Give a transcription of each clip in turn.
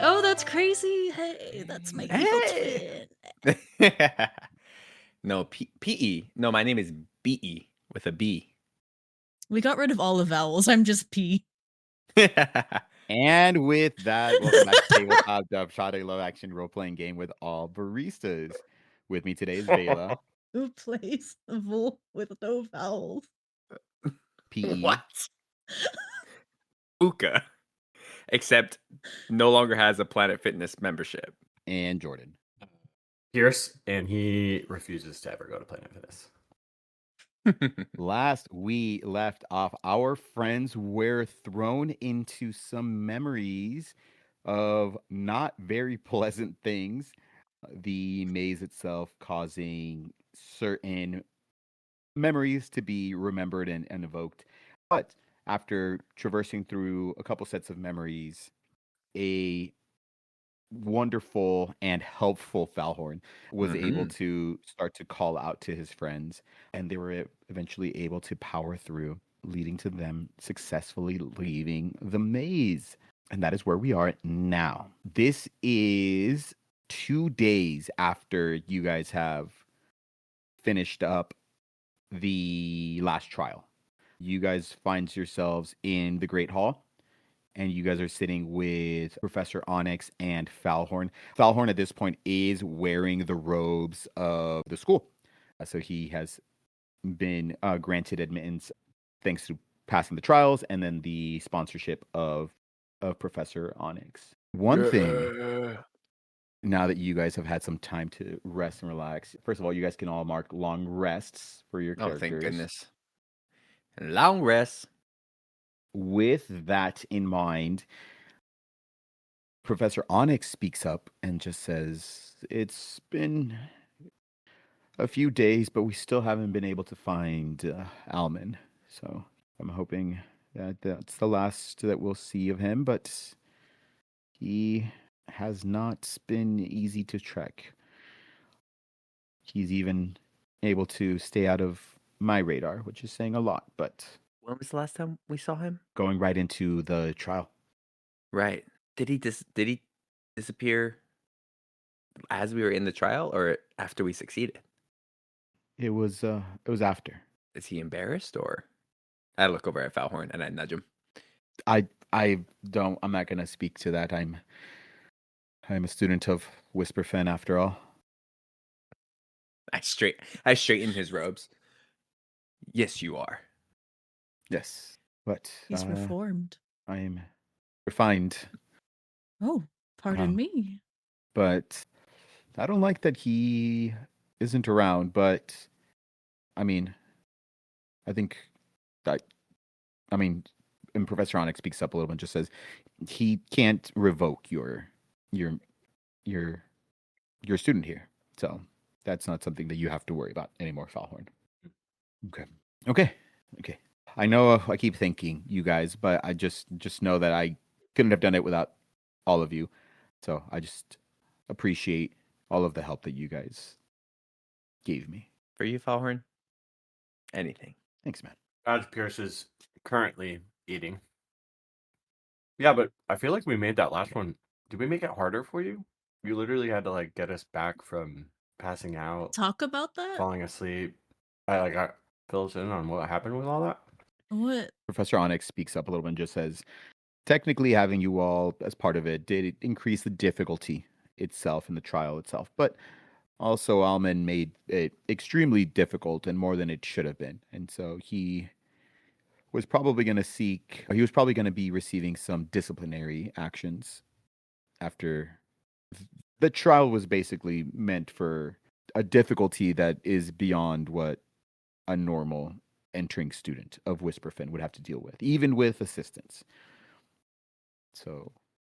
Oh, that's crazy. Hey, that's my evil Hey. twin. No, P-E. No, my name is B-E with a B. We got rid of all the vowels. I'm just P. And with that, welcome back to Tabletop Dub Shot, a low action role playing game with all baristas. With me today is Vela, Who plays a vowel with no vowels? PE, What? Uka. Except no longer has a Planet Fitness membership. and Jordan. Pierce, and he refuses to ever go to Planet Fitness. Last we left off, our friends were thrown into some memories of not very pleasant things. The maze itself causing certain memories to be remembered and evoked. But after traversing through a couple sets of memories, a wonderful and helpful Falhorn was able to start to call out to his friends, and they were eventually able to power through, leading to them successfully leaving the maze. And that is where we are now. This is 2 days after you guys have finished up the last trial. You guys find yourselves in the Great Hall, and you guys are sitting with Professor Onyx and Falhorn. Falhorn at this point is wearing the robes of the school. So he has been granted admittance thanks to passing the trials and then the sponsorship of Professor Onyx. One thing, now that you guys have had some time to rest and relax, first of all, you guys can all mark long rests for your Oh, characters. thank goodness. Long rest. With that in mind, Professor Onyx speaks up and just says, "It's been a few days, but we still haven't been able to find Alman. So I'm hoping that that's the last that we'll see of him, but he has not been easy to track. He's even able to stay out of my radar, which is saying a lot, but When was the last time we saw him? going right into the trial." Right. Did he disappear as we were in the trial or after we succeeded? It was after. Is he embarrassed or? I look over at Falhorn and I nudge him. I'm not gonna speak to that. I'm a student of Whisperfen after all. I straighten his robes. Yes, you are. Yes. But He's reformed. I am refined. Oh, pardon me. But I don't like that he isn't around, but I mean, I think that and Professor Onyx speaks up a little bit and just says he can't revoke your student here. So that's not something that you have to worry about anymore, Falhorn. Okay. I know I keep thanking you guys, but I just know that I couldn't have done it without all of you. So I just appreciate all of the help that you guys gave me. For you, Falhorn? Anything. Thanks, man. As Pierce is currently eating. Yeah, but I feel like we made that last one. Did we make it harder for you? You literally had to get us back from passing out, Talk about that? falling asleep. I got fill us in on what happened with all that. What? Professor Onyx speaks up a little bit and just says, technically having you all as part of it did increase the difficulty itself in the trial itself, but also Alman made it extremely difficult and more than it should have been. And so he was probably going to be receiving some disciplinary actions after the trial was basically meant for a difficulty that is beyond what a normal entering student of Whisperfen would have to deal with, even with assistance. So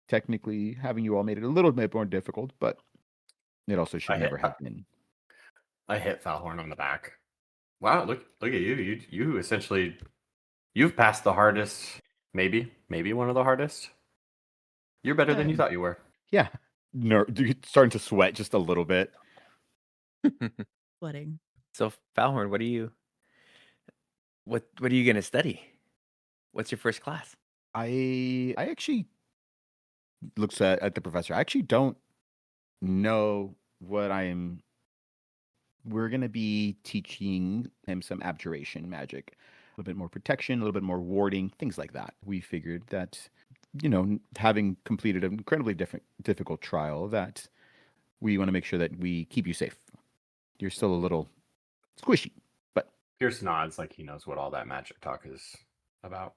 technically having you all made it a little bit more difficult, but it also should never have been. I hit Falhorn on the back. Wow, look at you. You essentially you've passed the hardest, maybe one of the hardest. You're better than you thought you were. Yeah. You're starting to sweat just a little bit. Sweating. So Falhorn, what are you gonna study? What's your first class? I actually looks at the professor. I actually don't know what I'm. We're going to be teaching him some abjuration magic, a little bit more protection, a little bit more warding, things like that. We figured that, having completed an incredibly difficult trial, that we want to make sure that we keep you safe. You're still a little squishy, but Pierce nods like he knows what all that magic talk is about.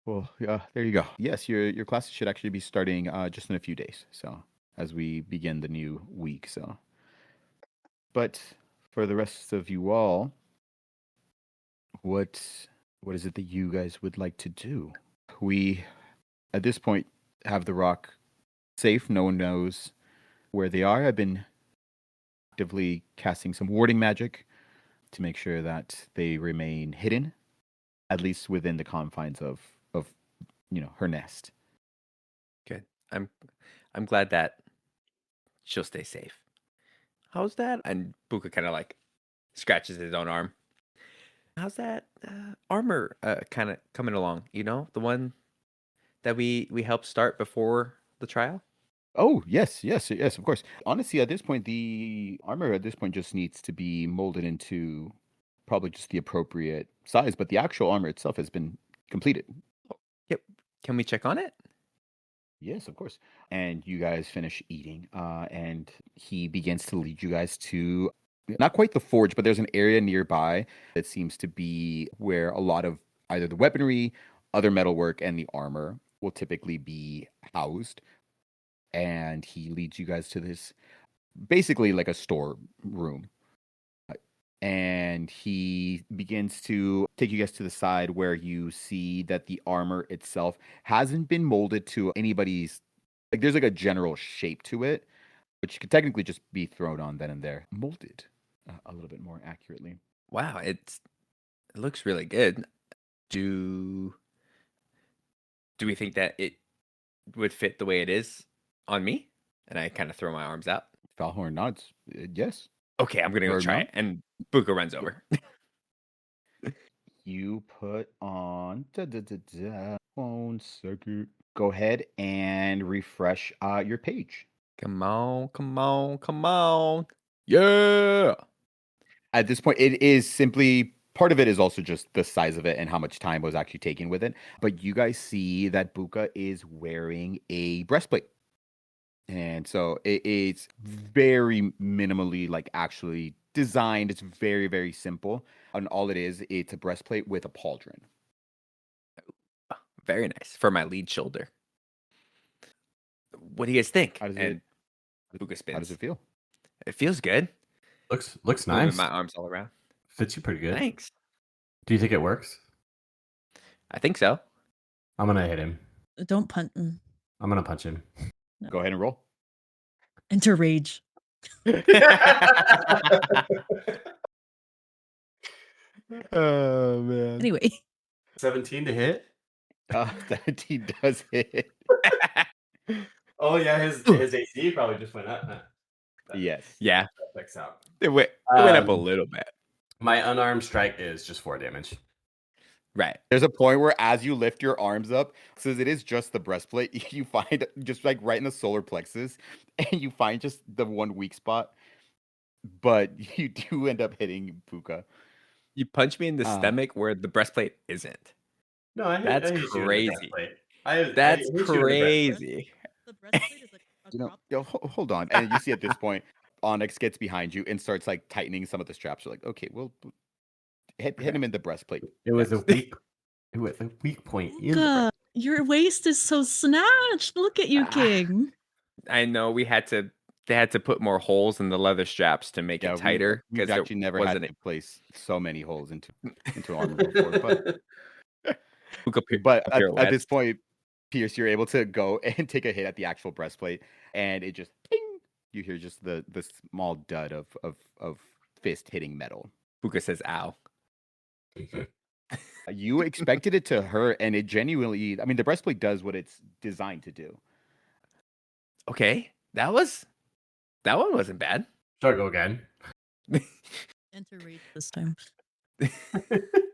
well, yeah, there you go. Yes, your classes should actually be starting just in a few days. So as we begin the new week, so. But for the rest of you all, what is it that you guys would like to do? We, at this point, have the rock safe. No one knows where they are. I've been actively casting some warding magic to make sure that they remain hidden, at least within the confines of her nest. Good. I'm glad that she'll stay safe. How's that? And Buka kind of like scratches his own arm. How's that armor kind of coming along? The one that we helped start before the trial. Oh, yes, of course. Honestly, at this point, the armor just needs to be molded into probably just the appropriate size, but the actual armor itself has been completed. Yep. Can we check on it? Yes, of course. And you guys finish eating, and he begins to lead you guys to not quite the forge, but there's an area nearby that seems to be where a lot of either the weaponry, other metalwork, and the armor will typically be housed. And he leads you guys to this basically like a store room. And he begins to take you guys to the side where you see that the armor itself hasn't been molded to anybody's, like there's like a general shape to it, which could technically just be thrown on then and there. Molded a little bit more accurately. Wow, it looks really good. Do we think that it would fit the way it is on me? And I kind of throw my arms out. Falhorn nods. Yes. Okay, I'm gonna go Or try no? it. And Buka runs over. You put on 1 second. Go ahead and refresh your page. Come on. Yeah. At this point, it is simply part of it is also just the size of it and how much time was actually taken with it. But you guys see that Buka is wearing a breastplate. And so it's very minimally like actually designed. It's very, very simple. And all it is, it's a breastplate with a pauldron. Very nice for my lead shoulder. What do you guys think? How does And it Buka spins. how does it feel? It feels good. Looks Moving nice. my arms all around. Fits you pretty good. Thanks. Do you think it works? I think so. I'm gonna hit him. Don't punt him. I'm gonna punch him. Go ahead and roll. Enter rage. Oh man. Anyway, 17 to hit. 17 does hit. Oh yeah, his AC probably just went up. Huh? Yes. Yeah, That checks out. it went up a Um, little bit. My unarmed strike is just 4 damage. Right. There's a point where as you lift your arms up, since it is just the breastplate, you find just like right in the solar plexus, and you find just the one weak spot. But you do end up hitting Puka. You punch me in the Uh, stomach where the breastplate isn't. No, I hit, That's I hit you in the crazy. breastplate. That's hit you in the breastplate. crazy. the breastplate is a drop. Hold on. And you see at this point, Onyx gets behind you and starts like tightening some of the straps. You're like, okay, well, hit him in the breastplate. It was a next. weak. It was a weak point. In the Luca, your waist is so snatched. Look at you, Ah. King. I know they had to put more holes in the leather straps to make Yeah, it tighter. we've 'cause it actually never had wasn't to place so many holes into armor before. Buka But at this pirouettes. point, Pierce, you're able to go and take a hit at the actual breastplate, and it just ping. You hear just the small dud of fist hitting metal. Buka says, "Ow." You expected it to hurt, and it genuinely. I mean, the breastplate does what it's designed to do. Okay, that one wasn't bad. Shall I go again? Enter rage this time.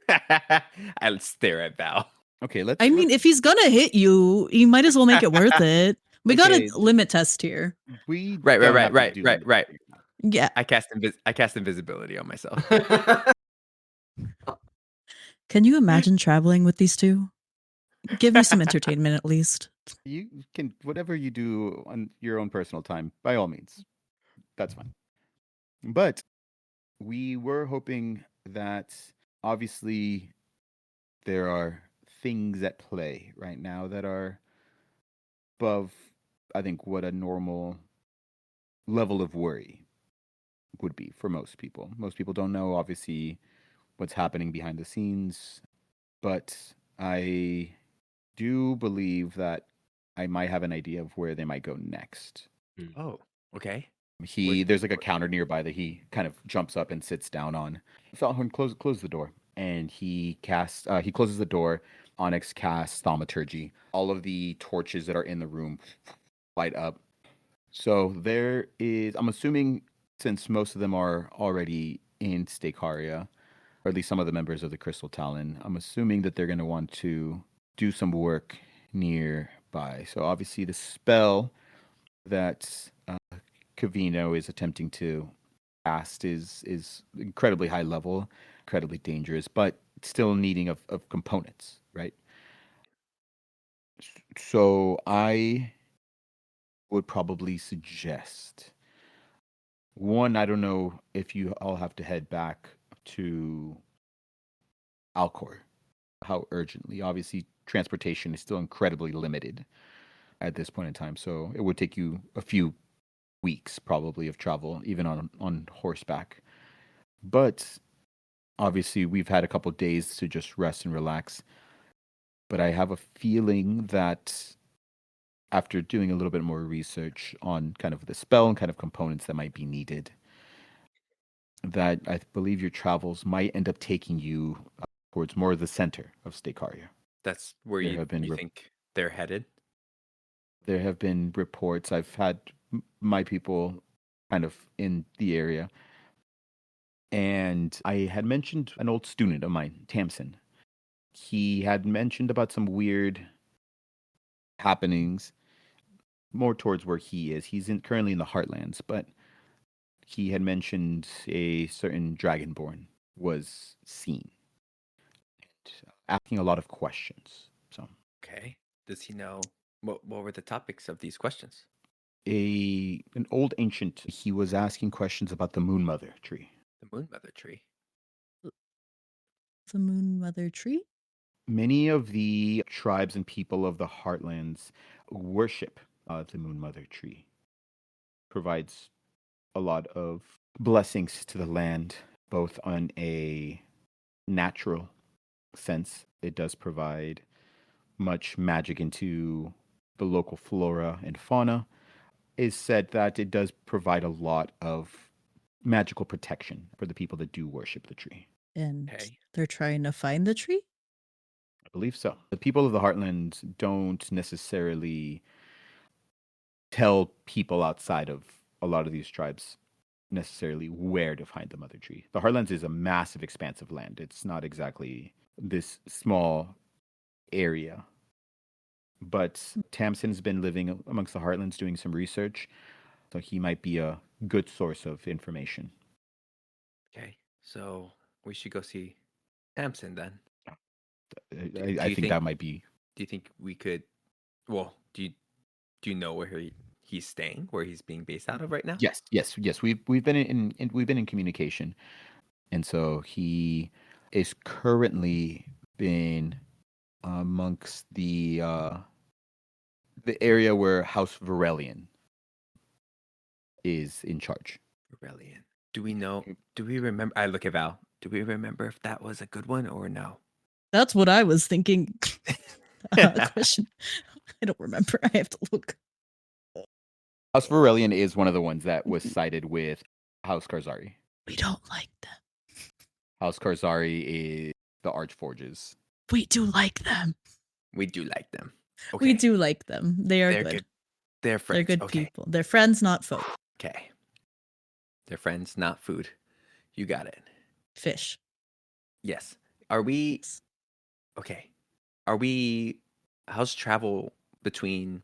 I stare at Val. Okay, I mean, if he's gonna hit you, you might as well make it worth it. We got Okay. a limit test here. we Right, don't have to right. do limit. Yeah. I cast invisibility on myself. Can you imagine traveling with these two? Give me some entertainment at least. You can whatever you do on your own personal time, by all means. That's fine. But we were hoping that obviously there are things at play right now that are above, I think, what a normal level of worry would be for most people. Most people don't know, obviously, what's happening behind the scenes, but I do believe that I might have an idea of where they might go next. Oh, okay. There's like a counter nearby that he kind of jumps up and sits down on. Falhorn, close the door, and he closes the door. Onyx casts thaumaturgy. All of the torches that are in the room light up. So there is, I'm assuming, since most of them are already in Stacaria, or at least some of the members of the Crystal Talon, I'm assuming that they're going to want to do some work nearby. So obviously the spell that Cavino is attempting to cast is incredibly high level, incredibly dangerous, but still needing of components, right? So I would probably suggest one, I don't know if you all have to head back to Alcor, how urgently. Obviously, transportation is still incredibly limited at this point in time, so it would take you a few weeks probably of travel, even on horseback. But obviously, we've had a couple days to just rest and relax. But I have a feeling that after doing a little bit more research on kind of the spell and kind of components that might be needed, that I believe your travels might end up taking you towards more of the center of Stacaria. That's where There you have been think they're headed? There have been reports. I've had my people kind of in the area. And I had mentioned an old student of mine, Tamsin. He had mentioned about some weird happenings more towards where he is. Currently in the Heartlands, but he had mentioned a certain dragonborn was seen and asking a lot of questions. So Okay. Does he know what were the topics of these questions? an old ancient, he was asking questions about the Moon Mother tree. The Moon Mother tree. The Moon Mother tree? Many of the tribes and people of the Heartlands worship the Moon Mother tree. Provides a lot of blessings to the land, both on a natural sense. It does provide much magic into the local flora and fauna. It's said that it does provide a lot of magical protection for the people that do worship the tree. And Okay. they're trying to find the tree? I believe so. The people of the Heartlands don't necessarily tell people outside of a lot of these tribes necessarily where to find the mother tree. The Heartlands is a massive expanse of land. It's not exactly this small area. But Tamsin's been living amongst the Heartlands doing some research, so he might be a good source of information. Okay. So we should go see Samson then. I think that might be. Do you think we could? Well, do you know where he's staying, where he's being based out of right now? Yes. We've been in communication, and so he is currently been amongst the area where House Varelian is in charge. Rebellion. Do we know? Do we remember? I look at Val. Do we remember if that was a good one or no? That's what I was thinking. Question. I don't remember. I have to look. House Varelian is one of the ones that was sided with House Karzari. We don't like them. House Karzari is the Archforges. We do like them. We do like them. Okay. We do like them. They're good. They're friends. They're good Okay. people. They're friends, not foe. Okay. They're friends, not food. You got it. Fish. Yes. Are we okay? Are we? How's travel between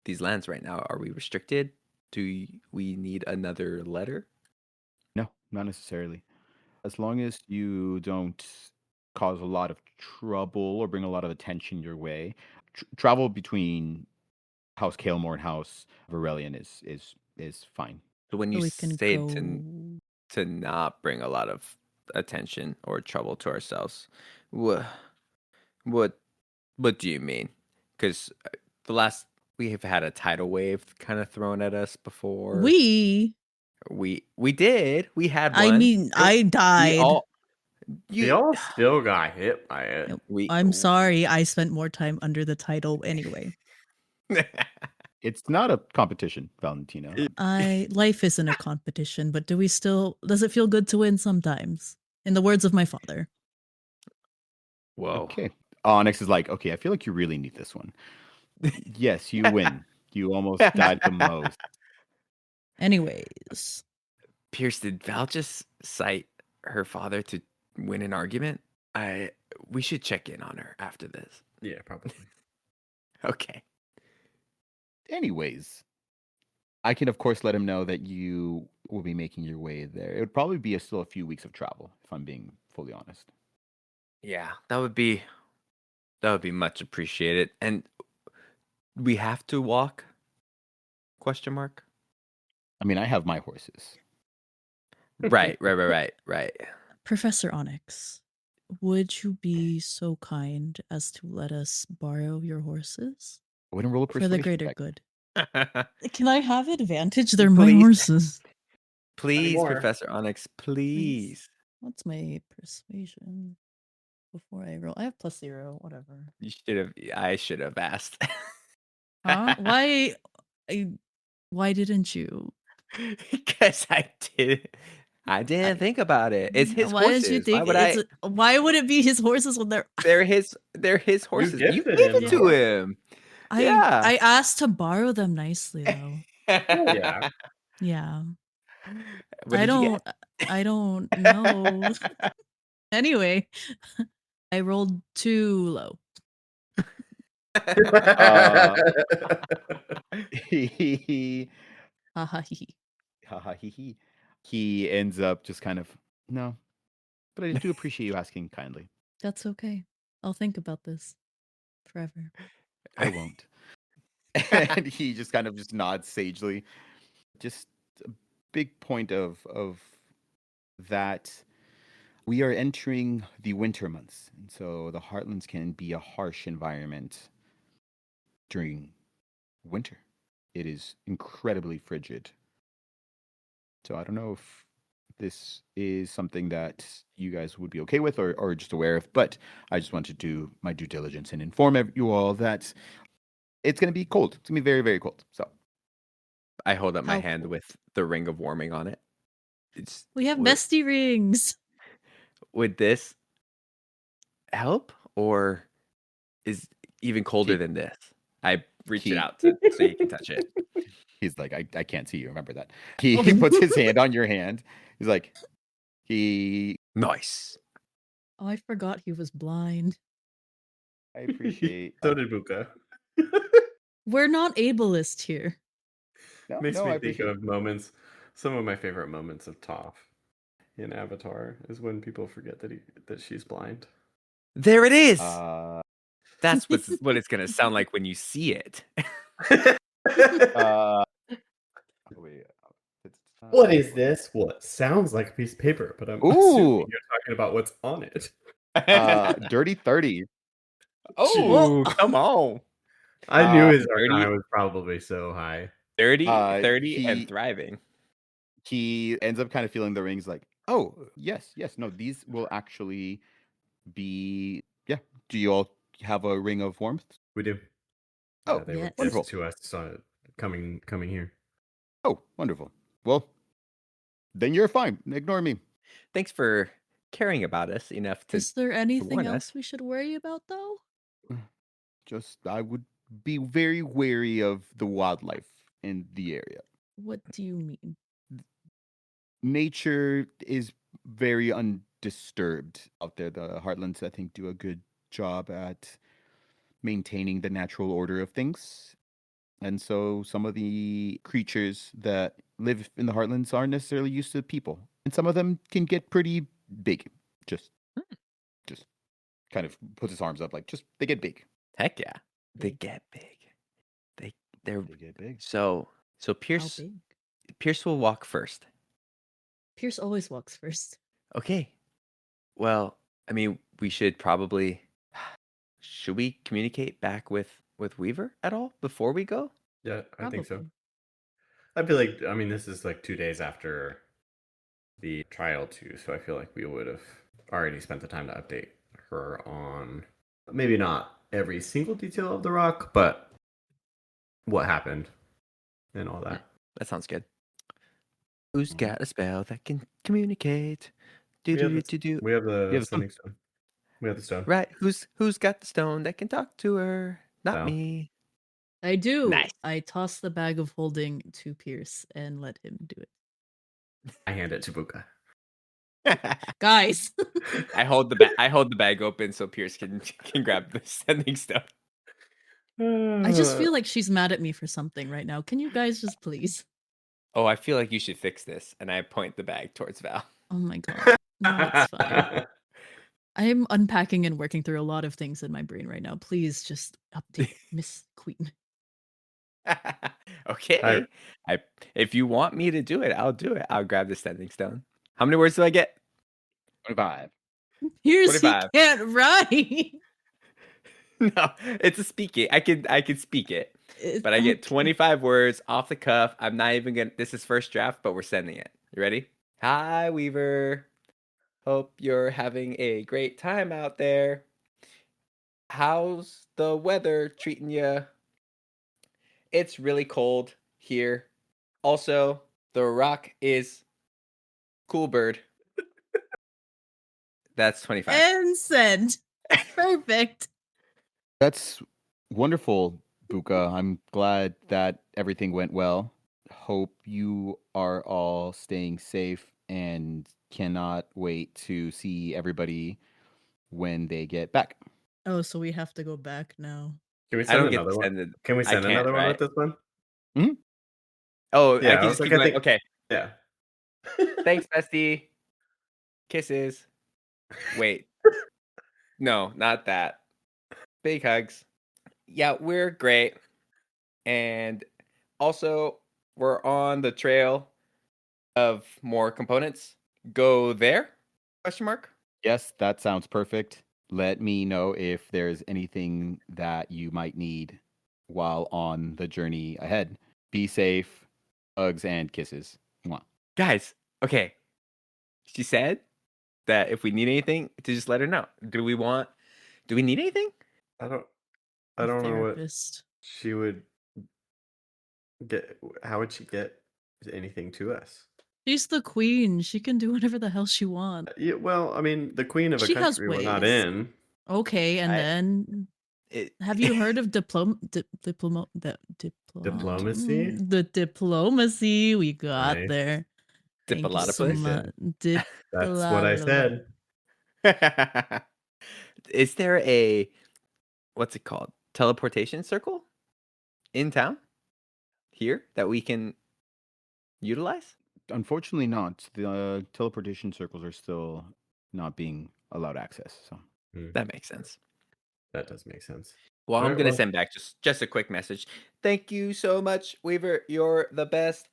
these lands right now? Are we restricted? We need another letter? No, not necessarily. As long as you don't cause a lot of trouble or bring a lot of attention your way, travel between House Kalemore and House Varelian is fine. So when So you we can say go. to not bring a lot of attention or trouble to ourselves, what what what do you mean? Because the last we have had a tidal wave kind of thrown at us before. We. We did. We had I one. mean, I We died. all Y'all still got hit by it. Nope. we I'm sorry. I spent more time under the title anyway. it's not a competition, Valentino. Life isn't a competition, but does it feel good to win sometimes? In the words of my father. Whoa. Okay. Onyx is like, okay, I feel like you really need this one. Yes, you win. You almost died the most. Anyways. Pierce, did Val just cite her father to win an argument? We should check in on her after this. Yeah, probably. Okay. Anyways, I can of course let him know that you will be making your way there. It would probably be still a few weeks of travel, if I'm being fully honest. Yeah, that would be much appreciated. And we have to walk? Question mark. I mean, I have my horses. Right. Professor Onyx, would you be so kind as to let us borrow your horses? I wouldn't roll a For persuasion the greater check. good. Can I have advantage? They're my Please. horses. Please, Anymore. Professor Onyx, please. What's my persuasion? Before I roll, I have +0. Whatever. I should have asked. Huh? Why didn't you? Because I didn't think about it. It's his Why did you horses. think Why would why would it be his horses when they're They're his horses. You gifted gave him it the to horse. him. I Yeah. asked to borrow them nicely though. Yeah. Yeah. What did you get? I don't know. Anyway, I rolled too low. He Haha hee. haha, he ends up just kind of, no, but I do appreciate you asking kindly. That's okay. I'll think about this forever. I won't. And he just kind of just nods sagely. Just a big point of that we are entering the winter months, and so the Heartlands can be a harsh environment during winter. It is incredibly frigid. So I don't know if this is something that you guys would be okay with or just aware of, but I just wanted to do my due diligence and inform you all that it's going to be cold. It's going to be very, very cold. So I hold up my How hand cool. with the ring of warming on it. We have would- bestie rings. Would this help, or is even colder than this? I reach it out so you can touch it. he's like, I can't see you. Remember that. He puts his hand on your hand. He's like, Nice. Oh, I forgot he was blind. I appreciate. So did Buka. We're not ableist here. No, Makes no, me I think appreciate. of moments. Some of my favorite moments of Toph in Avatar is when people forget that she's blind. There it is. Uh, That's what it's gonna sound like when you see it. wait, What is this? What sounds like a piece of paper, but I'm Ooh. assuming you're talking about what's on it. Dirty 30. Oh, come on. I knew his 30. arcana was probably so high. 30, 30 and he- thriving. He ends up kind of feeling the rings like, oh, yes, no, these will actually be, yeah. Do you all have a ring of warmth? We do. Oh, They were yes. wonderful. gifts to us coming here. Oh, wonderful. Well, then you're fine. Ignore me. Thanks for caring about us enough to Is there anything warn else us. we should worry about though? Just, I would be very wary of the wildlife in the area. What do you mean? Nature is very undisturbed out there. The Heartlands, I think, do a good job at maintaining the natural order of things. And so some of the creatures that live in the Heartlands aren't necessarily used to people. And some of them can get pretty big. Just kind of puts his arms up like they get big. Heck yeah. They get big. They're They get big. so How Pierce big? Pierce will walk first. Pierce always walks first. Okay. Well, I mean, we should probably should we communicate back with Weaver at all before we go? Yeah, I think so. Probably. I feel like, I mean, this is like 2 days after the trial too, so I feel like we would have already spent the time to update her on maybe not every single detail of the rock, but what happened and all that. That sounds good. Who's got a spell that can communicate? Do We have do the, do do. we have the You have sending stone. We have the stone. Right. Who's got the stone that can talk to her? Not Val. me. I do. Nice. I toss the bag of holding to Pierce and let him do it. I hand it to Buka. Guys. I hold the bag open so Pierce can grab the sending stone. I just feel like she's mad at me for something right now. Can you guys just please? Oh, I feel like you should fix this. And I point the bag towards Val. Oh my god. No, it's fine. I'm unpacking and working through a lot of things in my brain right now. Please just update Miss Queen. Okay. If you want me to do it, I'll do it. I'll grab the sending stone. How many words do I get? 25. Here's he 25. can't write. No, it's a speaking. I can speak it. But I get Okay. 25 words off the cuff. I'm not even gonna this is first draft, but we're sending it. You ready? Hi, Weaver. Hope you're having a great time out there. How's the weather treating you? It's really cold here. Also, the rock is cool bird. That's 25. And send. Perfect. That's wonderful, Buka. I'm glad that everything went well. Hope you are all staying safe and cannot wait to see everybody when they get back. Oh, so we have to go back now. Can we I send don't get another to one? send it. Can we I send can't, another one right? with this one? Oh, Yeah, I I can was just like, keep I going. think- Okay. Yeah. Thanks, bestie. Kisses. Wait. No, not that. Big hugs. Yeah, we're great. And also, we're on the trail of more components. Go there? Question mark. Yes, that sounds perfect. Let me know if there's anything that you might need while on the journey ahead. Be safe. Hugs and kisses. Mwah. Guys, okay. She said that if we need anything, to just let her know. Do we need anything? I don't A know what therapist. she would get. How would she get anything to us? She's the queen. She can do whatever the hell she wants. Yeah, well, I mean, the queen of a She has country we're not ways. in. Okay, and then have you heard of Diplomacy? the diplomacy we got Nice. there? Thank you so Diplodocus? much. That's what I said. Is there a what's it called? Teleportation circle in town here that we can utilize? Unfortunately, not. The teleportation circles are still not being allowed access. So That makes sense. That does make sense. Well, I'm Alright, gonna well- send back just a quick message. Thank you so much, Weaver. You're the best.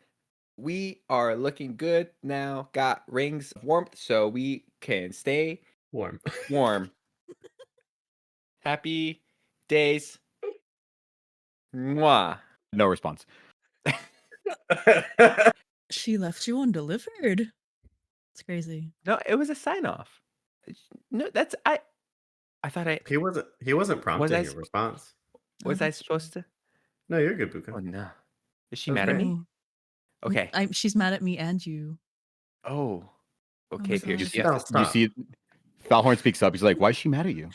We are looking good now. Got rings of warmth, so we can stay Warm. warm. Happy days. Mwah. no response. She left you undelivered. It's crazy. No, it was a sign off. No, that's I thought I He wasn't prompting I your sp- response. was Oh, I that's true. supposed to? No, you're good, Buka. Oh no. Is she That was mad at great. me? No. Okay. She's mad at me and you. Oh. Okay, my Pierce. gosh. You have No, to stop. You see, Falhorn speaks up. He's like, "Why is she mad at you?"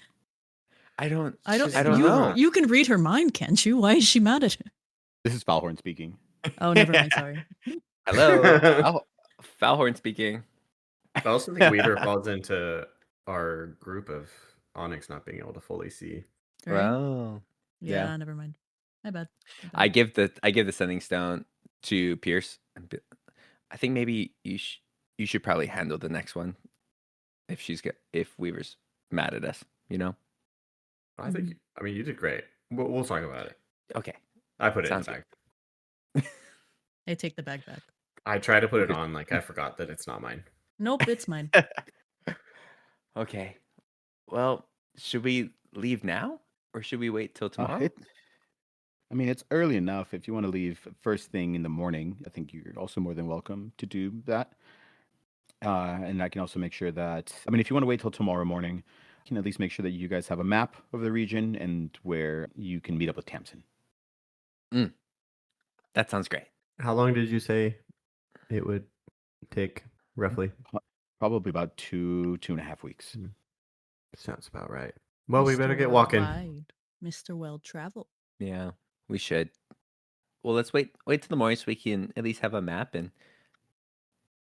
I don't She's I don't you, know. You can read her mind, can't you? Why is she mad at her? This is Falhorn speaking. Oh, never mind. Sorry. Hello. Falhorn speaking. I also think Weaver falls into our group of Onyx not being able to fully see. Right? Well, Yeah, never mind. My bad. I give the sending stone to Pierce. I think maybe you should probably handle the next one if Weaver's mad at us. I think. I mean, you did great. We'll talk about it. Okay. I put it Sounds in the bag. I take the bag back. I try to put it on like I forgot that it's not mine. Nope, it's mine. Okay. Well, should we leave now or should we wait till tomorrow? I mean, it's early enough. If you want to leave first thing in the morning, I think you're also more than welcome to do that. And I can also make sure that, I mean, if you want to wait till tomorrow morning, I can at least make sure that you guys have a map of the region and where you can meet up with Tamsin. That sounds great. How long did you say it would take, roughly? Probably about 2.5 weeks. Sounds about right. Well, we better Mr. get walking. Well-ride, Mr. Well Travel. Yeah, we should. Well, let's wait till the morning so we can at least have a map and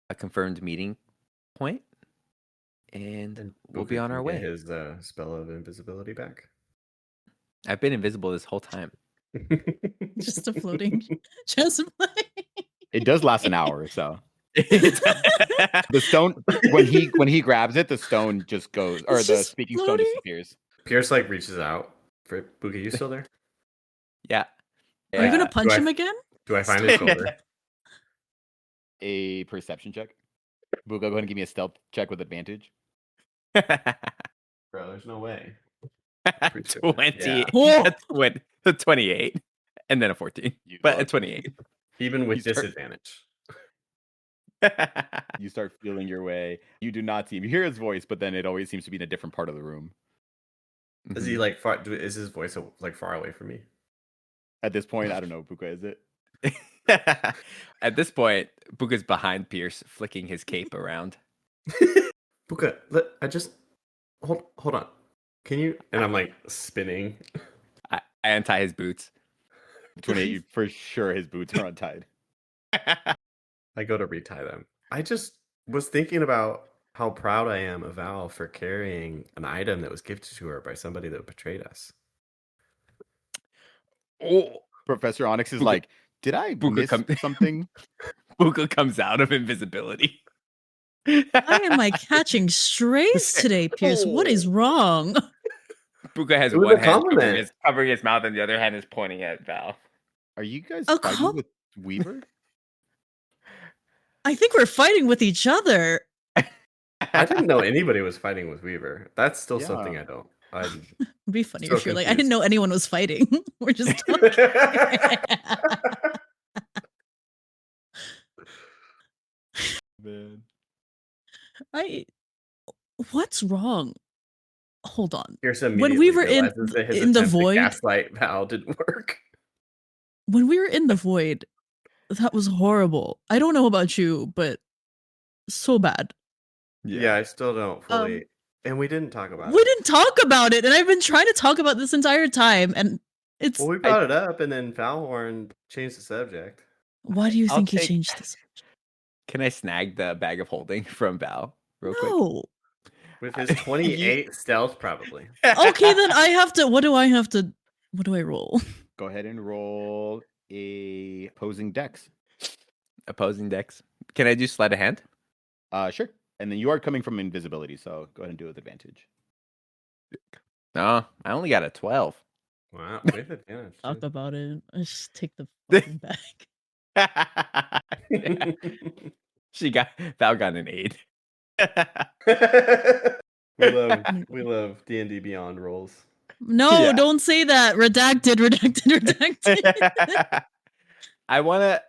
a confirmed meeting point, and we'll be on our way. His spell of invisibility back. I've been invisible this whole time. Just a floating chest play. It does last an hour, so the stone when he grabs it, the stone just goes, or It's the just speaking stone floating. disappears. Pierce like reaches out. For Buka, you still there? Yeah. Are you gonna punch Do I- him again? Do I find his shoulder? A perception check. Buka, go ahead and give me a stealth check with advantage. Bro, there's no way. 20. Yeah. That's 28, and then a 14, but a 28. Even with You start- disadvantage. You start feeling your way. You do not see him. You hear his voice, but then it always seems to be in a different part of the room. Is he like far? Is his voice like far away from me? At this point, I don't know, Buka, is it? At this point, Buka's behind Pierce, flicking his cape around. Buka, I just hold on. Can you? And I'm like spinning. I untie his boots. 28, for sure his boots are untied. I go to retie them. I just was thinking about how proud I am of Val for carrying an item that was gifted to her by somebody that betrayed us. Oh, Professor Onyx is Buka- like, did I Buka miss something? Buka comes out of invisibility. Why am I catching strays today, Pierce? What is wrong? Buka has It was one a hand compliment. covering his mouth, and the other hand is pointing at Val. Are you guys Oh, fighting come- with Weaver? I think we're fighting with each other. I didn't know anybody was fighting with Weaver. That's still Yeah. something I don't. It'd be funny So if you're like, I confused. didn't know anyone was fighting. We're just talking. Man. What's wrong? Hold on. Pierce When immediately we were realizes that his in the attempt to void- gaslight Val didn't work. When we were in the void, that was horrible. I don't know about you, but so bad. Yeah, I still don't fully. And we didn't talk about We it. didn't talk about it, and I've been trying to talk about this entire time, and it's. Well, we brought it up, and then Falhorn changed the subject. Why do you I'll think he take- changed this? Can I snag the bag of holding from Val real quick? No. With his 28 stealth, probably. Okay, then I have to. What do I have to? What do I roll? Go ahead and roll a opposing dex. Opposing decks. Can I do sleight of hand? Sure. And then you are coming from invisibility, so go ahead and do it with advantage. No, I only got a 12. Wow, with advantage. Talk about it. I just take the fucking bag. Val got an 8. we love D&D Beyond rolls. No, Yeah. don't say that. Redacted. I want to,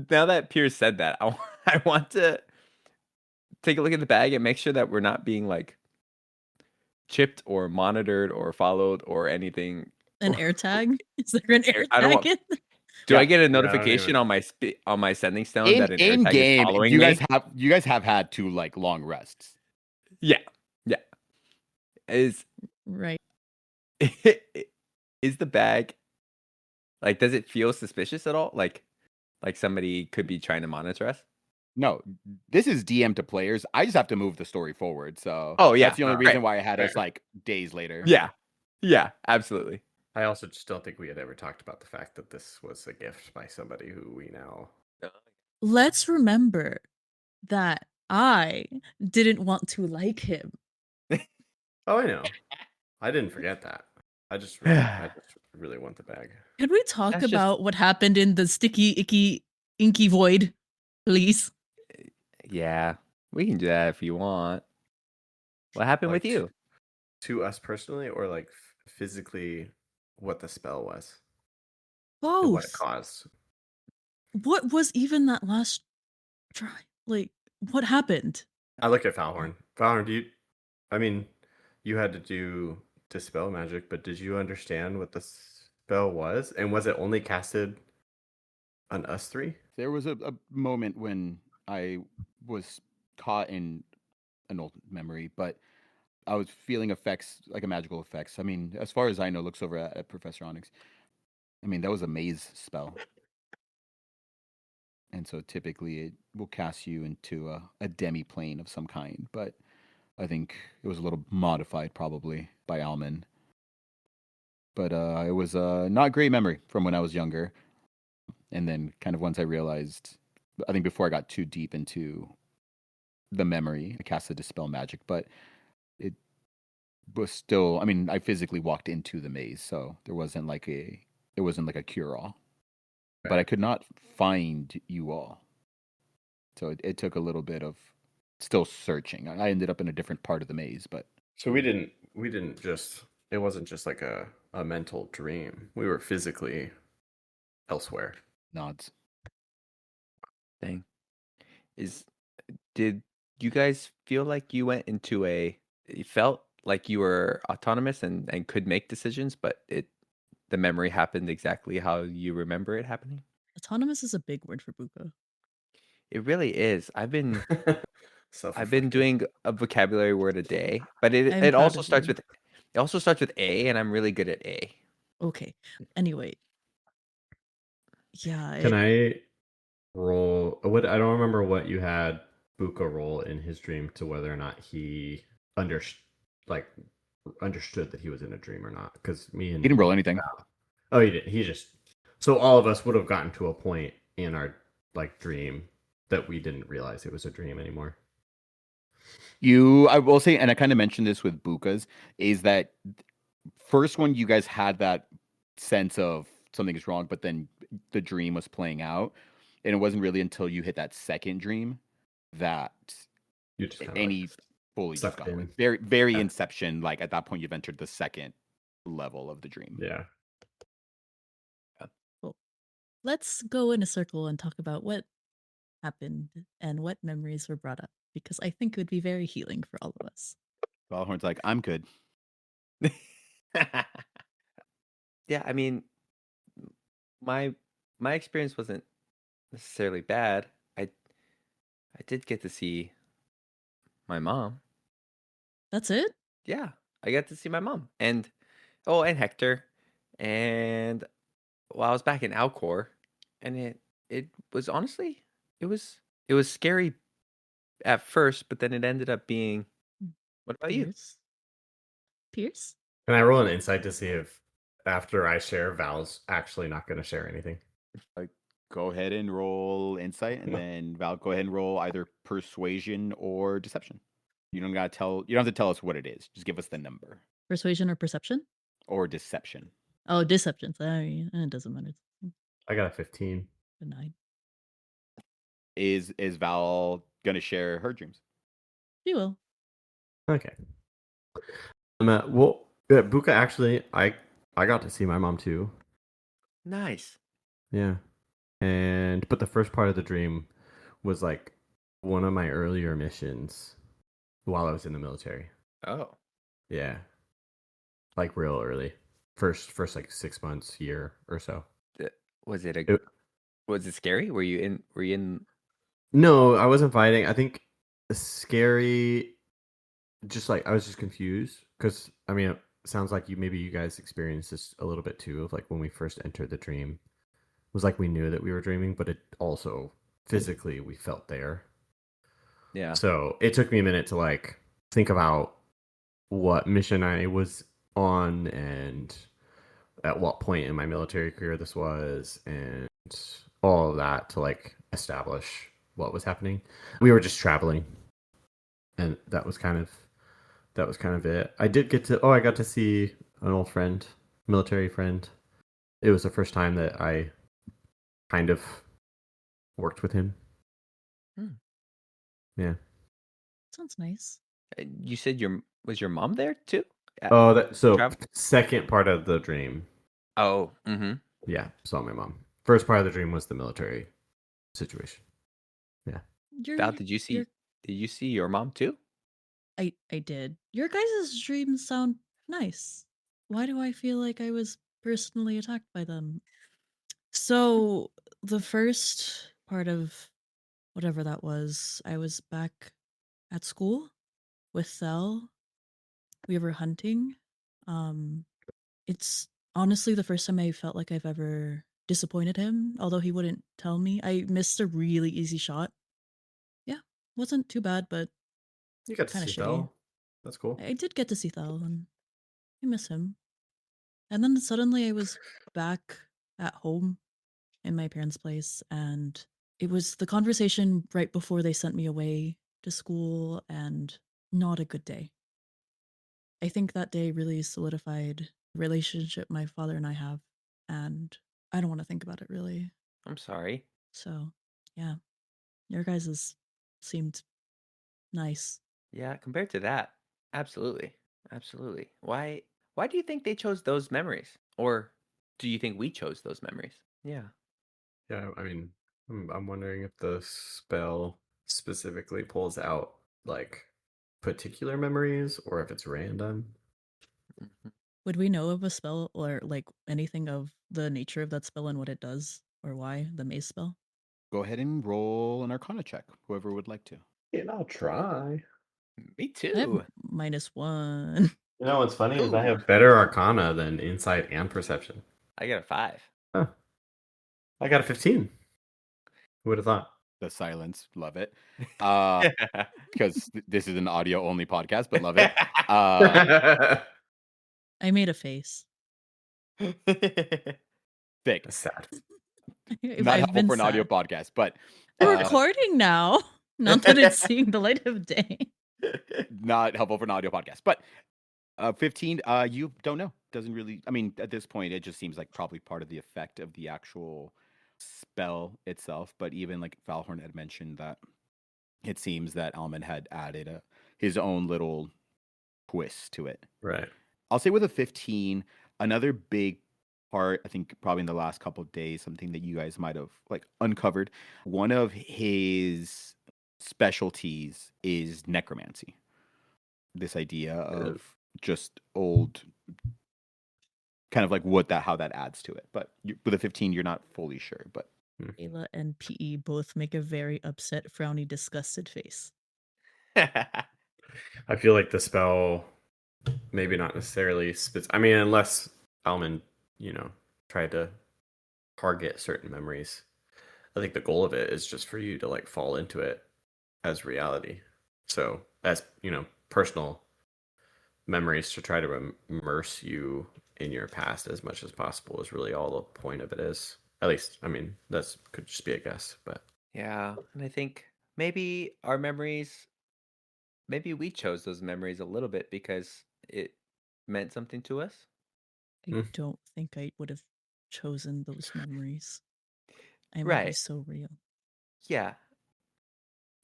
now that Pierce said that, I want to take a look at the bag and make sure that we're not being like chipped or monitored or followed or anything. An air tag? Is there an air I don't tag? want- in- Do I get a I don't notification even- on my sending stone that an air In tag is game, following you me? guys have had 2 like long rests. Yeah. Right. Is the bag like, does it feel suspicious at all? Like somebody could be trying to monitor us? No, this is DM to players. I just have to move the story forward. So Oh, yeah. that's the only Fair. reason why I had us like days later. Yeah, absolutely. I also just don't think we had ever talked about the fact that this was a gift by somebody who we now. Let's remember that I didn't want to like him. Oh, I know. I didn't forget that. I just really want the bag. Can we talk That's just- about what happened in the sticky, icky, inky void, please? Yeah, we can do that if you want. What happened Like, with you? To us personally, or like physically, what the spell was and what it Both. caused. What was even that last try? Like, what happened? I looked at Falhorn. Falhorn, I mean, you had to do dispel magic, but did you understand what the spell was? And was it only casted on us three? There was a moment when I was caught in an old memory, but I was feeling effects, like a magical effects. I mean, as far as I know, looks over at Professor Onyx. I mean, that was a maze spell. And so typically it will cast you into a demi-plane of some kind. But I think it was a little modified probably by Alman. But it was a not great memory from when I was younger. And then kind of once I realized, I think before I got too deep into the memory, I cast the Dispel Magic. But it was still, I mean, I physically walked into the maze. So there wasn't like it wasn't like a cure-all. But I could not find you all. So it took a little bit of still searching. I ended up in a different part of the maze, but So we didn't just, it wasn't just like a mental dream. We were physically elsewhere. nods. Dang. Did you guys feel like you went into you felt like you were autonomous and could make decisions, but the memory happened exactly how you remember it happening? Autonomous is a big word for Buka. It really is. I've been Self-reflective. doing a vocabulary word a day, but I'm it proud also of starts you. with it also starts with A, and I'm really good at A. Okay. Anyway. Yeah. Can I roll? What I don't remember what you had Buka roll in his dream to whether or not he understood that he was in a dream or not. Because me and He didn't roll anything. Oh, he did. He just so all of us would have gotten to a point in our dream that we didn't realize it was a dream anymore. I will say, and I kind of mentioned this with Buka's, is that first one you guys had that sense of something is wrong, but then the dream was playing out. And it wasn't really until you hit that second dream that You just kinda, any fully just sucked got away. in. Very, very Yeah. Inception. Like at that point, you've entered the second level of the dream. Yeah. Let's go in a circle and talk about what happened and what memories were brought up, because I think it would be very healing for all of us. Falhorn's like, I'm good. Yeah, I mean, my experience wasn't necessarily bad. I did get to see my mom. That's it? Yeah, I got to see my mom and Hector, and I was back in Alcor, and it was honestly it was scary at first, but then it ended up being. What about you? Pierce? Can I roll an insight to see if after I share, Val's actually not going to share anything? Go ahead and roll insight, and Yeah. then Val, go ahead and roll either persuasion or deception. You don't have to tell us what it is. Just give us the number. Persuasion or perception? Or deception. Oh, deception. Sorry. It doesn't matter. I got a 15. A 9. Is Val gonna share her dreams? She will. Okay. Well, Buka, actually, I got to see my mom too. Nice. Yeah. But the first part of the dream was like one of my earlier missions while I was in the military. Oh, Yeah. Like real early. First like 6 months, year or so. was it It- was it scary? Were you in? No, I wasn't fighting. I think scary. Just like I was just confused because I mean, it sounds like maybe you guys experienced this a little bit too. Of like when we first entered the dream, it was like we knew that we were dreaming, but it also physically we felt there. Yeah. So it took me a minute to like think about what mission I was on and at what point in my military career this was, and all of that to like establish what was happening. We were just traveling, and that was kind of it. I got to see an old friend, military friend. It was the first time that I kind of worked with him. Hmm. Yeah. Sounds nice. You said was your mom there too? Oh, so Travel? second part of the dream. Oh, mm-hmm. Yeah, saw my mom. First part of the dream was the military situation. Yeah. Val, did you see your mom too? I did. Your guys' dreams sound nice. Why do I feel like I was personally attacked by them? So the first part of whatever that was, I was back at school with Thel. We were hunting. It's honestly the first time I felt like I've ever disappointed him, although he wouldn't tell me. I missed a really easy shot. Yeah, wasn't too bad, but You got to kind of see shitty. Thel. That's cool. I did get to see Thel, and I miss him. And then suddenly I was back at home in my parents' place, and it was the conversation right before they sent me away to school, and not a good day. I think that day really solidified the relationship my father and I have, and I don't want to think about it really. I'm sorry. So, yeah, your guys's seemed nice. Yeah, compared to that, absolutely. Absolutely. Why do you think they chose those memories? Or do you think we chose those memories? Yeah. Yeah, I mean, I'm wondering if the spell specifically pulls out like particular memories or if it's random. Mhm. Would we know of a spell or like anything of the nature of that spell and what it does or why the maze spell? Go ahead and roll an Arcana check, whoever would like to. Yeah, I'll try. Me I have too. -1. You know what's funny is I Ooh. have better Arcana than Insight and Perception. I got a 5. Huh. I got a 15. Who would have thought? The silence, love it. Because this is an audio only podcast, but love it. I made a face. Thick. That's sad. Not helpful for an audio podcast, but We're recording now. Not that it's seeing the light of day. not helpful for an audio podcast. But 15, you don't know. Doesn't really, I mean, at this point, it just seems like probably part of the effect of the actual spell itself. But even like Falhorn had mentioned that it seems that Alman had added his own little twist to it. Right. I'll say with a 15, another big part, I think probably in the last couple of days, something that you guys might have like uncovered. One of his specialties is necromancy. This idea of just old, kind of like how that adds to it. But with a 15, you're not fully sure. But Ayla and PE both make a very upset, frowny, disgusted face. I feel like the spell, maybe not necessarily I mean, unless Alman, tried to target certain memories. I think the goal of it is just for you to like fall into it as reality. So as, personal memories to try to immerse you in your past as much as possible is really all the point of it is. At least, I mean, could just be a guess, but Yeah, and I think maybe we chose those memories a little bit because it meant something to us. I don't think I would have chosen those memories. I might be Right. so real. Yeah.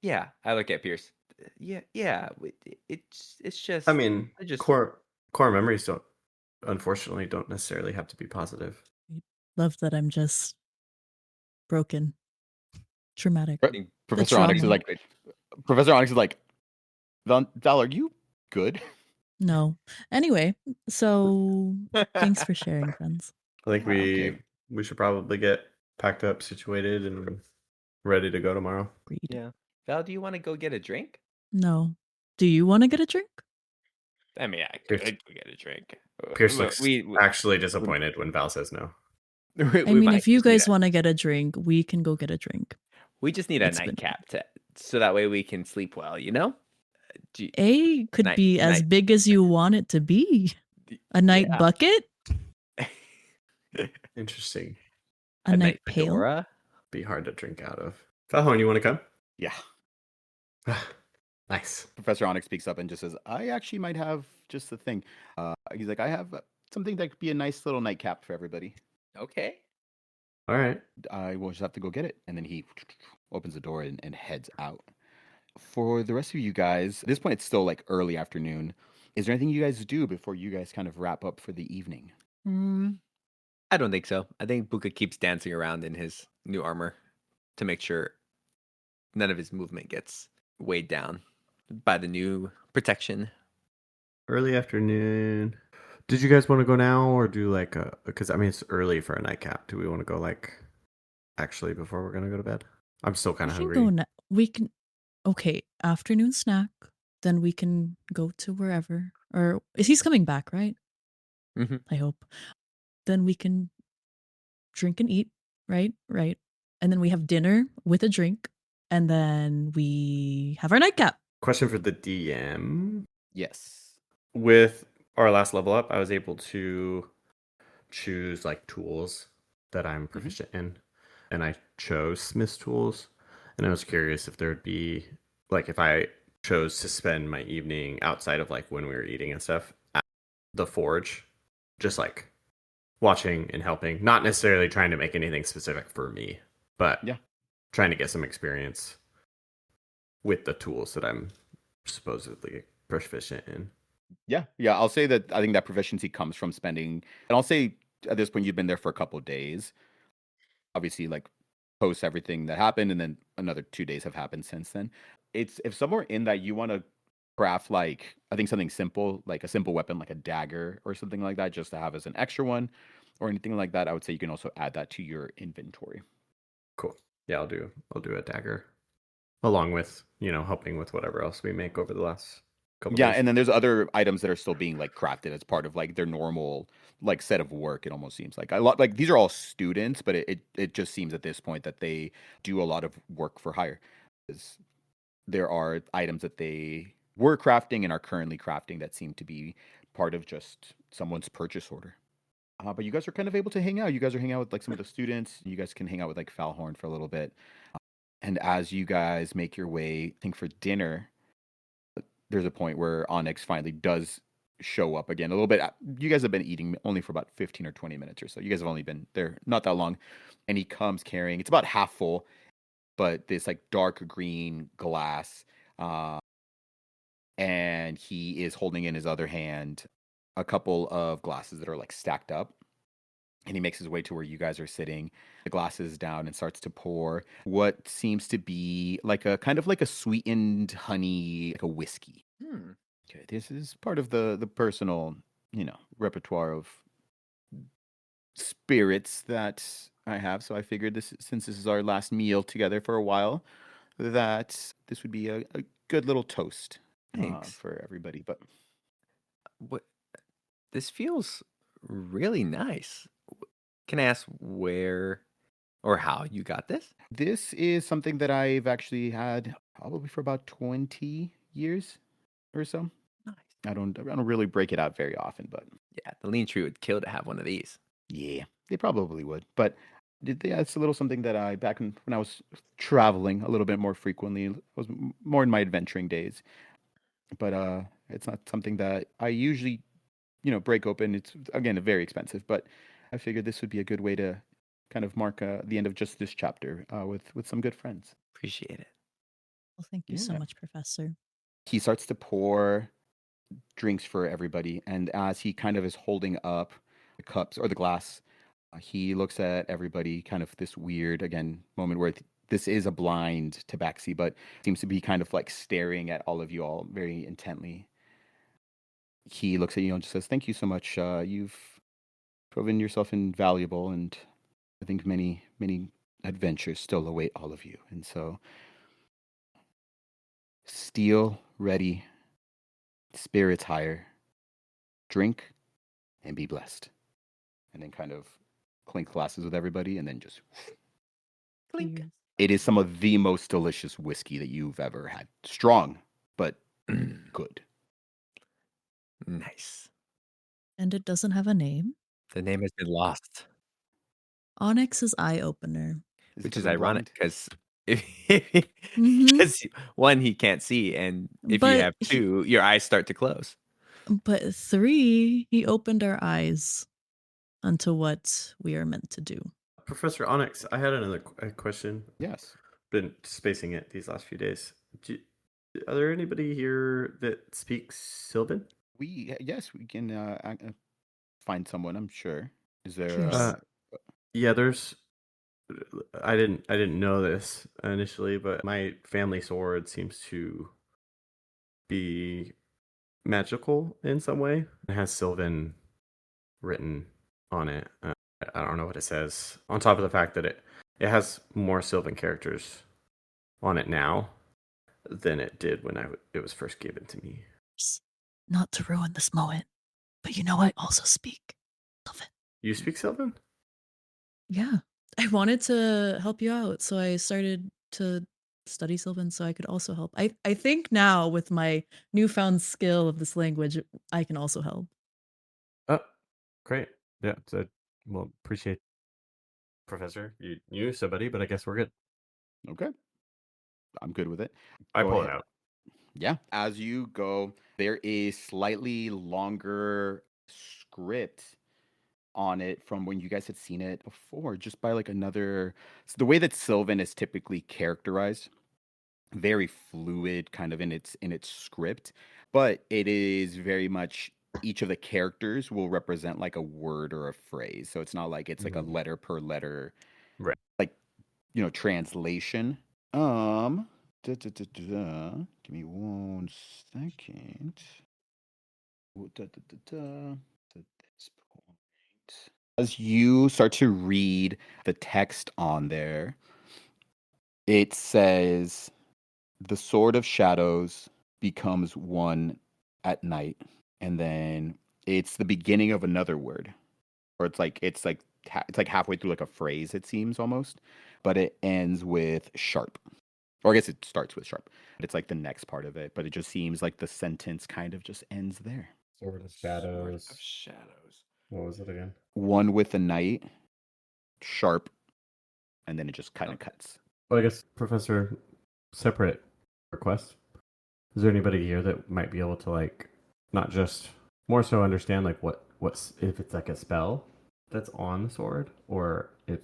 Yeah, I look at Pierce. Yeah. It's just. I mean, I just core memories unfortunately don't necessarily have to be positive. I love that I'm just broken, traumatic. Professor Onyx is like, Val, are you good? No. Anyway, so thanks for sharing, friends. I think Okay. we should probably get packed up, situated, and ready to go tomorrow. Agreed. Yeah. Val, do you want to go get a drink? No. Do you want to get a drink? I mean, I Pierce- could go get a drink. Pierce Look, looks we actually disappointed when Val says no. I mean, if you guys want to get a drink, we can go get a drink. We just need a It's been- nightcap so that way we can sleep well, you know? A could be as night- big as you want it to be. A night Yeah. bucket? Interesting. A A night night pale? fedora? Be hard to drink out of. Falhorn, you want to come? Yeah. Nice. Professor Onyx speaks up and just says, I actually might have just the thing. He's like, I have something that could be a nice little nightcap for everybody. Okay. All right. I will just have to go get it. And then he opens the door and heads out. For the rest of you guys, at this point, it's still like early afternoon. Is there anything you guys do before you guys kind of wrap up for the evening? I don't think so. I think Buka keeps dancing around in his new armor to make sure none of his movement gets weighed down by the new protection. Early afternoon. Did you guys want to go now or do like a, because I mean, it's early for a nightcap. Do we want to go like actually before we're going to go to bed? I'm still kind We of can hungry. go we can okay, afternoon snack, then we can go to wherever. Or is he's coming back, right? Mm-hmm. I hope. Then we can drink and eat, right? Right. And then we have dinner with a drink, and then we have our nightcap. Question for the DM. Yes. With our last level up, I was able to choose like tools that I'm proficient in, and I chose Smith's tools. And I was curious if there'd be like if I chose to spend my evening outside of like when we were eating and stuff at the forge, just like watching and helping, not necessarily trying to make anything specific for me, but Yeah. trying to get some experience with the tools that I'm supposedly proficient in. Yeah. I'll say that I think that proficiency comes from spending, and I'll say at this point you've been there for a couple of days. Obviously, like post everything that happened, and then another 2 days have happened since then. It's if somewhere in that you want to craft like I think something simple, like a simple weapon, like a dagger or something like that, just to have as an extra one, or anything like that. I would say you can also add that to your inventory. Cool. Yeah, I'll do a dagger along with, helping with whatever else we make over the last couple Yeah, days. and then there's other items that are still being like crafted as part of like their normal like set of work. It almost seems like a lot like these are all students, but it just seems at this point that they do a lot of work for hire. 'Cause there are items that they were crafting and are currently crafting that seem to be part of just someone's purchase order. But you guys are kind of able to hang out. You guys are hanging out with like some of the students. You guys can hang out with like Falhorn for a little bit. And as you guys make your way, I think for dinner, there's a point where Onyx finally does show up again a little bit. You guys have been eating only for about 15 or 20 minutes or so. You guys have only been there not that long. And he comes carrying, it's about half full, but this like dark green glass. And he is holding in his other hand a couple of glasses that are like stacked up. And he makes his way to where you guys are sitting, the glasses down, and starts to pour what seems to be like a kind of like a sweetened honey, like a whiskey. Okay, this is part of the personal, repertoire of spirits that I have. So I figured this, since this is our last meal together for a while, that this would be a good little toast Thanks. for everybody. But What? This feels really nice. Can I ask where or how you got this? this is something that I've actually had probably for about 20 years or so. Nice. I don't really break it out very often, but Yeah, the lean tree would kill to have one of these. yeah, they probably would. But it's a little something that I back when I was traveling a little bit more frequently. I was more in my adventuring days, but it's not something that I usually break open. It's again very expensive, but I figured this would be a good way to kind of mark the end of just this chapter with some good friends. Appreciate it. Well, thank you so Yeah. much, Professor. He starts to pour drinks for everybody, and as he kind of is holding up the cups or the glass, he looks at everybody, kind of this weird again moment where this is a blind tabaxi, but seems to be kind of like staring at all of you all very intently. He looks at you and just says, "Thank you so much. You've proven yourself invaluable, and I think many, many adventures still await all of you. And so, steel ready, spirits higher, drink and be blessed." And then kind of clink glasses with everybody, and then just Clink. Cheers. it is some of the most delicious whiskey that you've ever had. Strong, but good. Nice. And it doesn't have a name? The name has been lost. Onyx's eye opener. Is it Which 'cause is I'm ironic blind? because Hmm. one, he can't see, and if you But have two, your eyes start to close. but 3, he opened our eyes onto what we are meant to do. Professor Onyx, I had another question. Yes. Been spacing it these last few days. Are there anybody here that speaks Sylvan? Yes, we can find someone, I'm sure. Is there Pierce. Yeah, there's. I didn't know this initially, but my family sword seems to be magical in some way. It has Sylvan written on it. I don't know what it says. On top of the fact that it has more Sylvan characters on it now than it did when it was first given to me. Not to ruin this moment, but you know I also speak Sylvan. You speak Sylvan? Yeah. I wanted to help you out, so I started to study Sylvan so I could also help. I think now with my newfound skill of this language, I can also help. Oh, great. Yeah. So, well, appreciate Professor. You knew somebody, but I guess we're good. Okay. I'm good with it. I Go pull ahead. it out. Yeah. As you go, there is slightly longer script on it from when you guys had seen it before, just by like another. So the way that Sylvan is typically characterized, very fluid, kind of in its script, but it is very much each of the characters will represent like a word or a phrase. So it's not like it's like a letter per letter, Right. like translation. Da, da, da, da. Give me 1 second. Da, da, da, da. At this point, as you start to read the text on there, it says, "The sword of shadows becomes one at night," and then it's the beginning of another word, or it's like halfway through like a phrase. It seems almost, but it ends with sharp. Or I guess it starts with sharp. It's like the next part of it, but it just seems like the sentence kind of just ends there. Sword of Sword Shadows. of Shadows. What was it again? One with the night, sharp, and then it just kind of cuts. Well, I guess, Professor, separate request. Is there anybody here that might be able to, like, not just more so understand, like, what's if it's like a spell that's on the sword, or if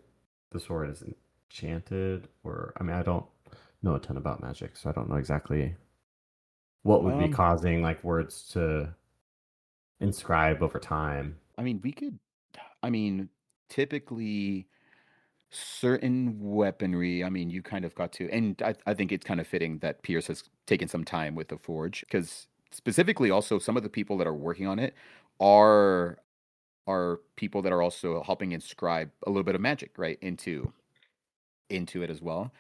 the sword is enchanted, or I mean, I don't know a ton about magic, so I don't know exactly what would be Um, causing like words to inscribe over time. I mean, typically certain weaponry, I mean, you kind of got to, and I think it's kind of fitting that Pierce has taken some time with the Forge, because specifically also some of the people that are working on it are people that are also helping inscribe a little bit of magic, right, into it as well.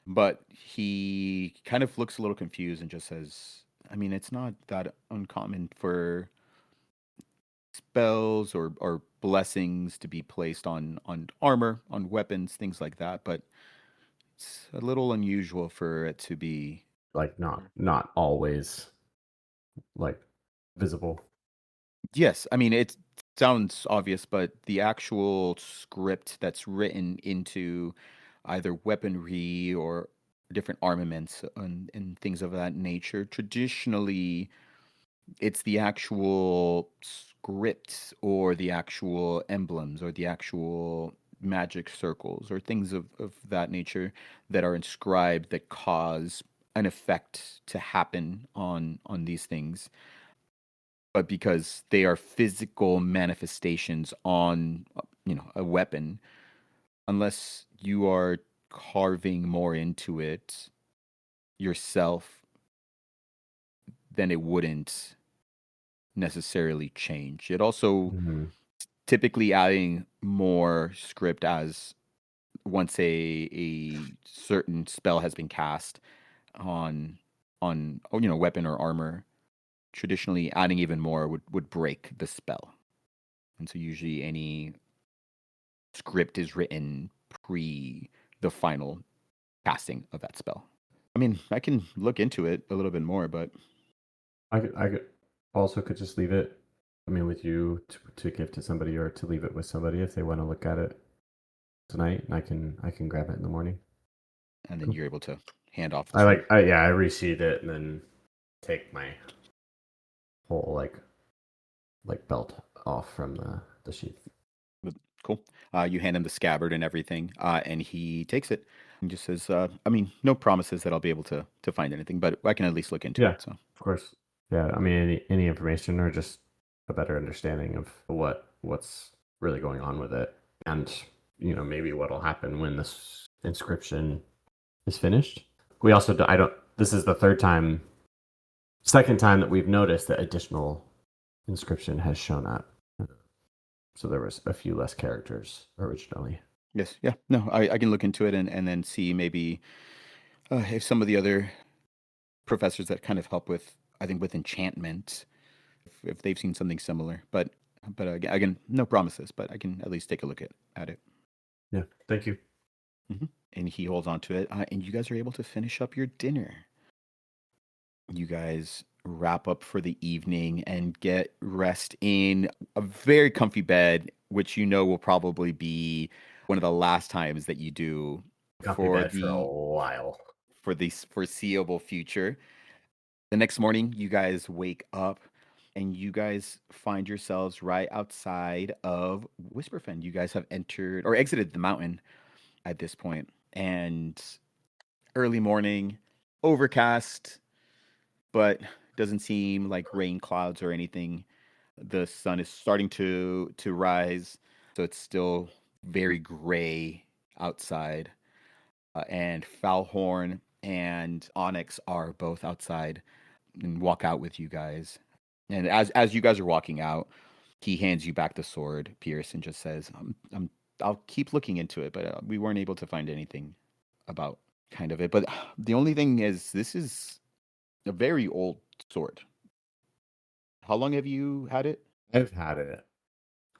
But he kind of looks a little confused and just says, I mean, it's not that uncommon for spells or blessings to be placed on armor, on weapons, things like that, but it's a little unusual for it to be. Like not always like visible. Yes, I mean, it sounds obvious, but the actual script that's written into either weaponry or different armaments and things of that nature, traditionally, it's the actual script or the actual emblems or the actual magic circles or things of that nature that are inscribed that cause an effect to happen on these things. But because they are physical manifestations on a weapon, unless you are carving more into it yourself, then it wouldn't necessarily change. It also Mhm. typically adding more script as once a certain spell has been cast on weapon or armor. Traditionally, adding even more would break the spell, and so usually any script is written pre the final casting of that spell. I mean, I can look into it a little bit more, but I could also could just leave it. I mean, with you to give to somebody or to leave it with somebody if they want to look at it. tonight, and I can grab it in the morning. And then Cool. you're able to hand off the sword. I reseed it and then take my whole like belt off from the sheath. Cool. You hand him the scabbard and everything, and he takes it and just says, I mean, no promises that I'll be able to find anything, but I can at least look into Yeah, it. So of course. Yeah, I mean, any information or just a better understanding of what's really going on with it, and maybe what'll happen when this inscription is finished. We also I don't. This is the second time that we've noticed that additional inscription has shown up. So there was a few less characters originally. yes, yeah, no, I can look into it and then see maybe if some of the other professors that kind of help with, I think, with enchantment, if they've seen something similar. But again, no promises, but I can at least take a look at it. Yeah, thank you. And he holds on to it, and you guys are able to finish up your dinner. You guys wrap up for the evening and get rest in a very comfy bed, which will probably be one of the last times that you do Comfy bed for a while. for the foreseeable future. The next morning, you guys wake up and you guys find yourselves right outside of Whisperfen. You guys have entered or exited the mountain at this point, and early morning, overcast, but doesn't seem like rain clouds or anything. The sun is starting to rise, so it's still very gray outside. And Falhorn and Onyx are both outside and walk out with you guys. And as you guys are walking out, he hands you back the sword, Pierce, and just says, I'll keep looking into it, but we weren't able to find anything about kind of it. But the only thing is, this is a very old sword. How long have you had it? I've had it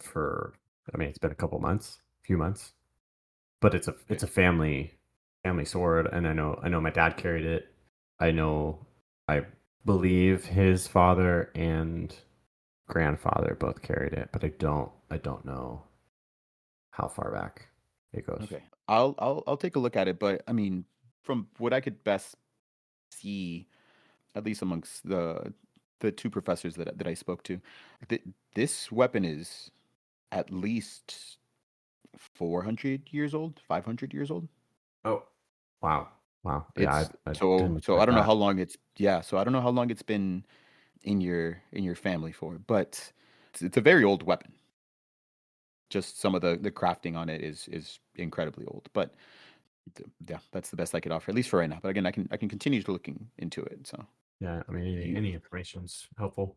for, I mean, it's been a few months, but it's a family sword, and I know my dad carried it. I believe his father and grandfather both carried it, but I don't know how far back it goes. Okay, I'll take a look at it, but I mean, from what I could best see, at least amongst the two professors that I spoke to, this weapon is at least 400 years old, 500 years old. Oh, wow. Yeah, It's I so didn't so I expect don't know that. how long so I don't know how long it's been in your family for, but it's a very old weapon. Just some of the crafting on it is incredibly old, but yeah, that's the best I could offer, at least for right now. But again, I can continue to looking into it. So Yeah, I mean, you any information's helpful.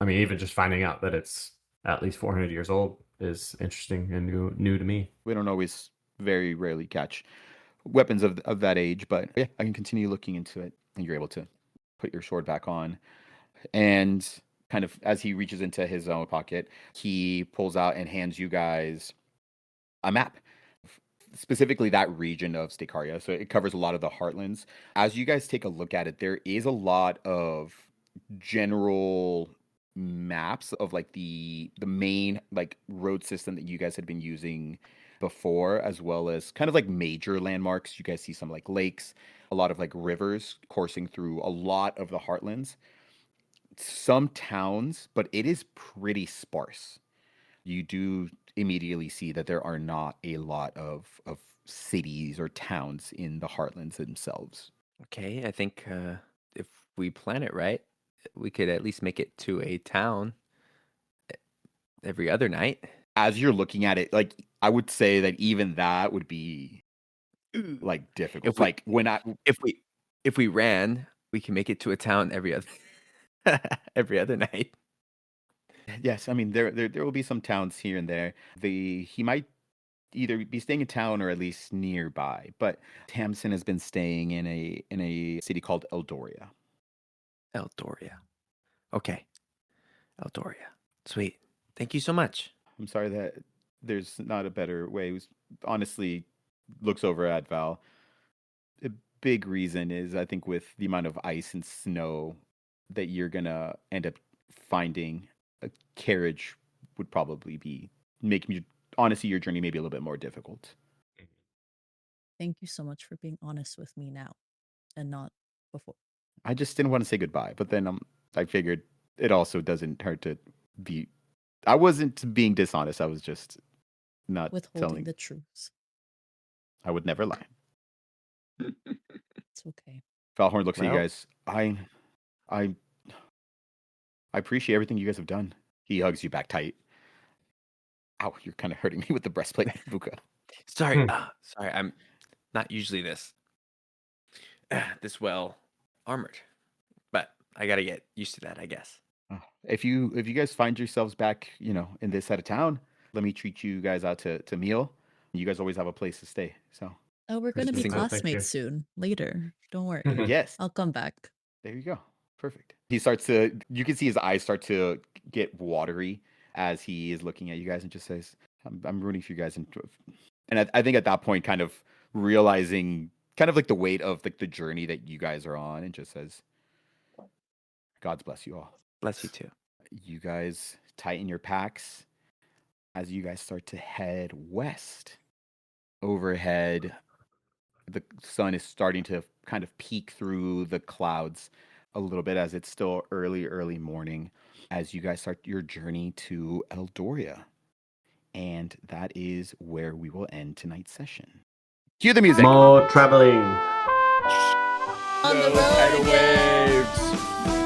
I mean, even just finding out that it's at least 400 years old is interesting and new to me. we don't always very rarely catch weapons of that age, but yeah, I can continue looking into it, and you're able to put your sword back on. And kind of as he reaches into his own pocket, he pulls out and hands you guys a map, specifically that region of Stakaria. So it covers a lot of the Heartlands. As you guys take a look at it, there is a lot of general maps of like the main like road system that you guys had been using before, as well as kind of like major landmarks. You guys see some like lakes, a lot of like rivers coursing through a lot of the Heartlands, some towns, but it is pretty sparse. You do immediately see that there are not a lot of cities or towns in the Heartlands themselves. Okay, I think if we plan it right, we could at least make it to a town every other night. As you're looking at it, like I would say that even that would be like difficult. If we Like when I if we ran, we can make it to a town every other every other night. yes, I mean there will be some towns here and there. He might either be staying in town or at least nearby. But Tamsin has been staying in a city called Eldoria. Eldoria. Okay, Eldoria. Sweet. Thank you so much. I'm sorry that there's not a better way. Honestly looks over at Val. A big reason is I think with the amount of ice and snow that you're gonna end up finding, a carriage would probably be making you honestly your journey maybe a little bit more difficult. Thank you so much for being honest with me now and not before. I just didn't want to say goodbye, but then I figured it also doesn't hurt to be. I wasn't being dishonest. I was just not Withholding telling. the truths. I would never lie. It's okay. Falhorn looks at you Well- guys. I appreciate everything you guys have done. He hugs you back tight. Ow, you're kind of hurting me with the breastplate, Vuka. Sorry, Hmm. sorry. I'm not usually this well armored, but I gotta get used to that, I guess. If you guys find yourselves back, in this side of town, let me treat you guys out to meal. You guys always have a place to stay. So Oh, we're going to be Appreciate that, thank you. classmates soon. Later. Don't worry. yes, I'll come back. there you go. Perfect. You can see his eyes start to get watery as he is looking at you guys and just says, I'm rooting for you guys. And I think at that point, kind of realizing kind of like the weight of like the journey that you guys are on, and just says, God's bless you all. Bless you too. You guys tighten your packs as you guys start to head west. Overhead, the sun is starting to kind of peek through the clouds a little bit as it's still early morning as you guys start your journey to Eldoria. And that is where we will end tonight's session. Cue the music. More traveling. On the Go, road tidal again. waves.